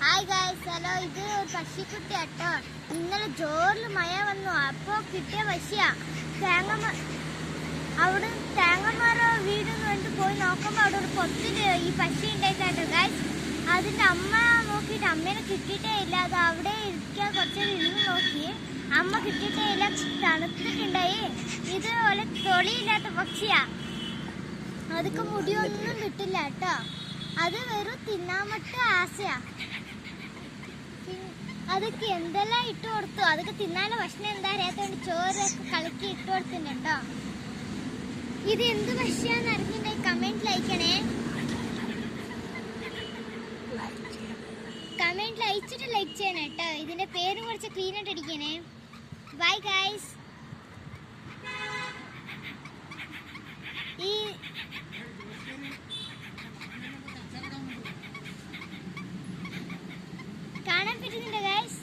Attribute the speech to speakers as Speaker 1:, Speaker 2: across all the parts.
Speaker 1: Hi guys, hello. ഇത് ഒരു പശിക്കുട്ടി കേട്ടോ. ഇന്നലെ ജോറിൽ മഴ വന്നു, അപ്പോൾ കിട്ടിയ പശിയാ. അവിടെ തേങ്ങന്മാരോ വീടെന്ന് വേണ്ടി പോയി നോക്കുമ്പോൾ അവിടെ ഒരു പൊത്തിൽ ഈ പശി ഉണ്ടായിട്ടോ ഗൈസ്. അതിൻ്റെ അമ്മ നോക്കിയിട്ട് അമ്മേനെ കിട്ടിയിട്ടേ ഇല്ല. അത് അവിടെ ഇരിക്കാൻ കുറച്ചേരം ഇരുന്ന് നോക്കി, അമ്മ കിട്ടിയിട്ടേ ഇല്ല. തണുത്തിട്ടുണ്ടായി. ഇതുപോലെ തൊളിയില്ലാത്ത പക്ഷിയാ. അതൊക്കെ മുടിയൊന്നും കിട്ടില്ല കേട്ടോ. അത് വെറും തിന്നാമട്ട് ആശയാ. അതൊക്കെ എന്തെല്ലാം ഇട്ട് കൊടുത്തു. അതൊക്കെ തിന്നാനുള്ള ഭക്ഷണം എന്താ അറിയാത്തോണ്ട് ചോറൊക്കെ കളക്കി ഇട്ട് കൊടുത്തിട്ടുണ്ടോ. ഇത് എന്ത് ഭക്ഷ്യാന്ന് അറിഞ്ഞിട്ടുണ്ടെങ്കിൽ കമന്റിൽ അയക്കണേ. കമന്റിൽ അയച്ചിട്ട് ലൈക്ക് ചെയ്യണം കേട്ടോ. ഇതിന്റെ പേരും കുറച്ച് ക്ലീൻ ആയിട്ട് അടിക്കണേ. Bye guys. ഈ കാണാൻ പറ്റുന്നുണ്ട് ഗൈസ്.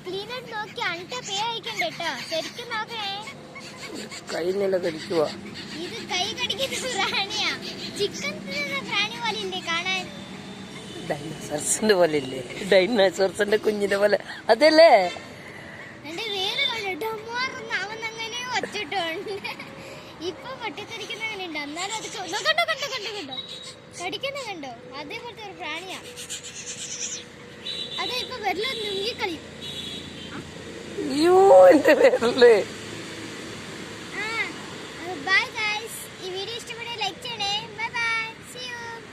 Speaker 1: ക്ലീൻ ആയിട്ട് നോക്കി അണിട്ട പേ അയക്കണ്ട കേട്ടോ. ശരിക്കും നോക്കണേ. ഇത് കൈ കടിക്കുന്ന പ്രാണിയാ. ചിക്കൻ തിന്നുന്ന പ്രാണി പോലെ ഇല്ലേ കാണാൻ?
Speaker 2: ഡൈനോസോർസിന്റെ പോലെ ഇല്ലേ? ഡൈനോസോർസിന്റെ കുഞ്ഞിന്റെ പോലെ അതല്ലേ?
Speaker 1: എന്റെ വേറെ കണ്ടോ അവൻ അങ്ങനെ ഒച്ചിട്ടുണ്ട്. ഇപ്പൊ പൊട്ടിത്തെറിക്കുന്ന അങ്ങനെ ഉണ്ട്. എന്നാലും അത് കണ്ടോ കണ്ടോ കണ്ടോ കണ്ടോ കടിക്കുന്ന കണ്ടോ? അതേപോലത്തെ ഒരു പ്രാണിയാ. അതെ, ഇപ്പൊ വെള്ളം നുങ്ങിക്കളിയും.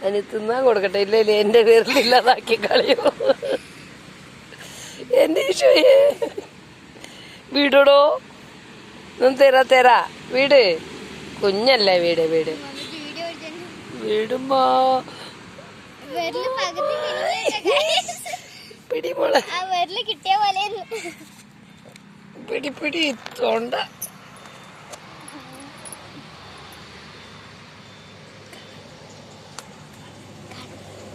Speaker 2: അതിന് തിന്നാൻ കൊടുക്കട്ടെ. ഇല്ലേ എന്റെ പേരിലില്ലാതാക്കി കളയോ. എന്റെ ഈശോയെ വീടോടോ. തരാ വീട് കുഞ്ഞല്ലേ. വീട് വീടുമ്പോ പിടി മോളെ.
Speaker 1: കിട്ടിയ പോലെ
Speaker 2: പിടി തൊണ്ട.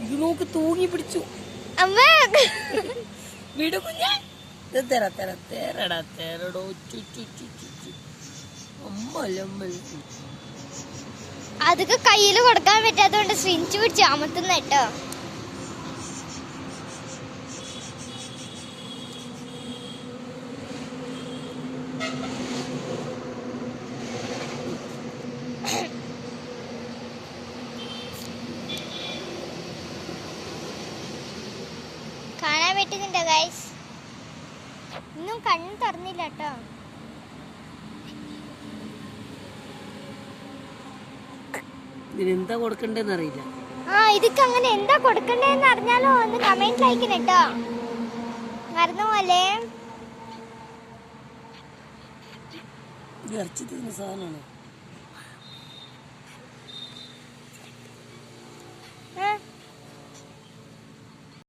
Speaker 2: ഇത് നോക്ക്, തൂങ്ങി പിടിച്ചു. വീട് കുഞ്ഞേ. തേരടോ.
Speaker 1: അതൊക്കെ കയ്യില് കൊടുക്കാൻ പറ്റാത്തോണ്ട് സ്വിഞ്ച് പിടിച്ച് അമർത്തുന്ന കേട്ടോ. കാണാൻ പറ്റുന്നുണ്ടോ ഗൈസ്? ഇന്നും കണ്ണു തുറന്നില്ല കേട്ടോ.
Speaker 2: ഇതിനെന്താ കൊടുക്കണ്ടെന്ന് അറിയില്ല.
Speaker 1: ഇതൊക്കെ അങ്ങനെ എന്താ കൊടുക്കണ്ടേന്ന് അറിഞ്ഞാലോ ഒന്ന് കമന്റിൽ അയക്കണം കേട്ടോ. മറന്നു പോലെ.
Speaker 2: ഇറച്ചി തിന്ന സാധനമാണ്.